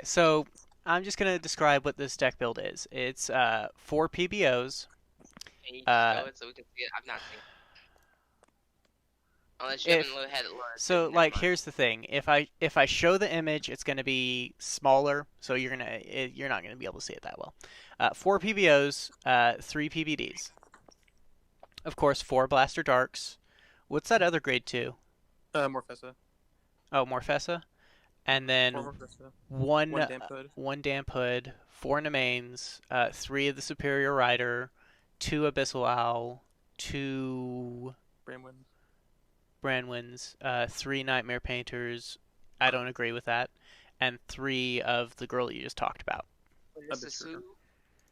So I'm just gonna describe what this deck build is. It's 4 PBOs. Can you just Uh, show it so we can see it? I've not seen it. Unless you haven't if had it learned to. so, Never like, mind. here's the thing. If I show the image, it's gonna be smaller, so you're not gonna be able to see it that well. 4 PBOs, 3 PBDs. Of course, 4 Blaster Darks. What's that other grade two? Morfessa. Oh, Morfessa. And Four then Morfessa. one One Damp Hood. one Damp Hood, 4 Nemains, 3 of the Superior Rider, 2 Abyssal Owl, 2 Bramwin. Branwins, 3 Nightmare Painters. I don't agree with that, and 3 of the girl you just talked about. This is who?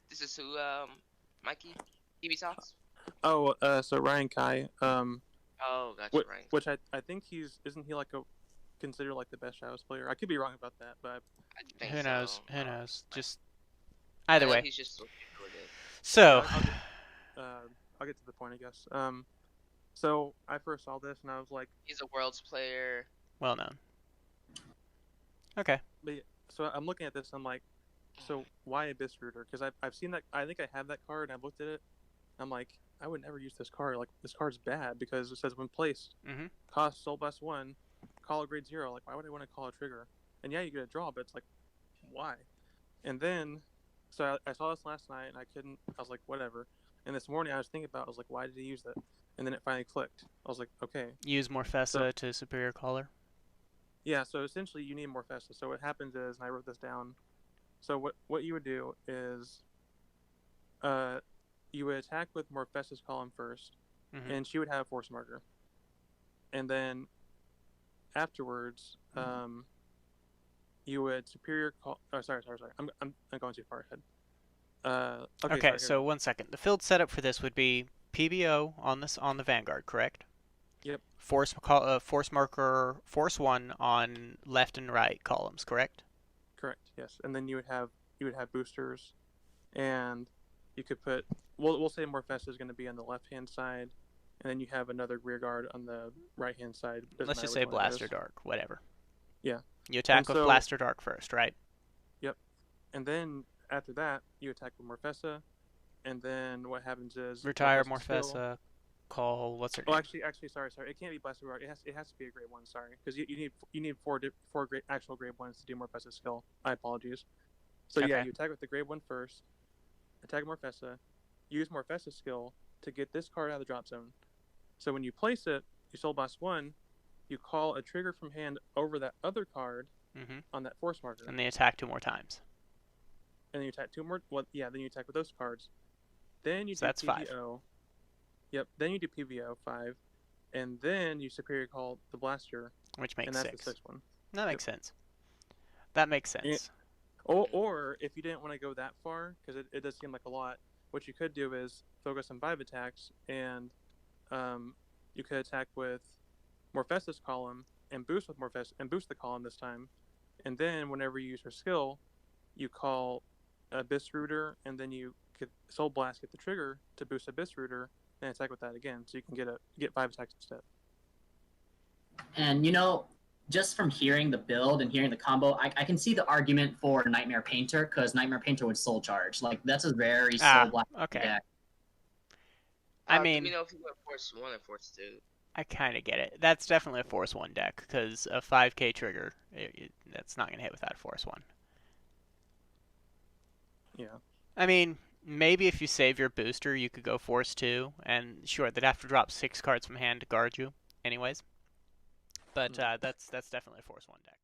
This is who? Mikey? TV Sauce? Oh, so Ryan Kai. Oh, gotcha. Right. Which I think isn't he like considered like the best Shadows player? I could be wrong about that, but I think Who so. knows? Who knows? Just I either know way. he's just really good. So, I'll get to the point, I guess. So I first saw this and I was like, He's a Worlds player. well known. Okay. so I'm looking at this. I'm like, so why Abyss Rooter? Because I've seen that. I think I have that card and I've looked at it. I'm like, I would never use this card. Like this card's bad because it says when placed, Mhm. cost Soul Blast 1, call a grade 0. Like why would I want to call a trigger? And yeah, you get a draw, but it's like, why? And then, so I saw this last night and I couldn't. I was like, whatever. And this morning I was thinking about. I was like, why did he use that? And then it finally clicked. I was like, okay. Use Morfessa to Superior Caller. Yeah, so essentially you need Morfessa. So what happens is, and I wrote this down. So what you would do is, you would attack with Morfessa's column 1st, Mhm. and she would have Force Marker. And then afterwards, you would Superior Call. Oh, sorry. I'm going too far ahead. Okay, sorry, so 1 second. The field setup for this would be PBO on the Vanguard, correct? Yep. Force marker, force 1 on left and right columns, correct? Correct. Yes. And then you would have boosters, and you could put. We'll say Morfessa is going to be on the left hand side, and then you have another rear guard on the right hand side. Let's just say Blaster Dark, whatever. Yeah. You attack with Blaster Dark first, right? Yep. And then after that, you attack with Morfessa, and then what happens is retire Morfessa. Call what's her name? Oh, actually, sorry. It can't be Blaster Dark. It has to be a grade 1. Sorry, because you need four actual grade 1s to do Morfessa's skill. I apologize. So Okay. yeah, you attack with the grade 1 first. Attack Morfessa. Use Morfessa's skill to get this card out of the drop zone. So when you place it, you Soul Blast 1. You call a trigger from hand over that other card on that Force Marker. And they attack 2 more times. And then you attack 2 more. Well, yeah. Then you attack with those cards. Then you do that's PVO. 5. Yep. Then you do PVO 5, and then you Superior Call the Blaster, which makes and that's 6. the 6th one. That makes sense. That makes sense. Or if you didn't want to go that far, because it does seem like a lot, what you could do is focus on 5 attacks, and you could attack with Morfessa's column and boost with Morfessa and boost the column this time, and then whenever you use her skill, you call Abyss Rooter, and then you could Soul Blast, get the trigger to boost Abyss Rooter, and attack with that again, so you can get 5 attacks instead. And just from hearing the build and hearing the combo, I can see the argument for Nightmare Painter, because Nightmare Painter would soul charge. Like that's a very soul black deck. I mean, let me know if you want Force 1 and Force 2. I kind of get it. That's definitely a Force 1 deck, because a 5k trigger, that's not going to hit without a Force 1. Yeah. I mean, maybe if you save your booster, you could go Force 2, and sure, they'd have to drop 6 cards from hand to guard you anyways. But that's definitely a Force 1 deck.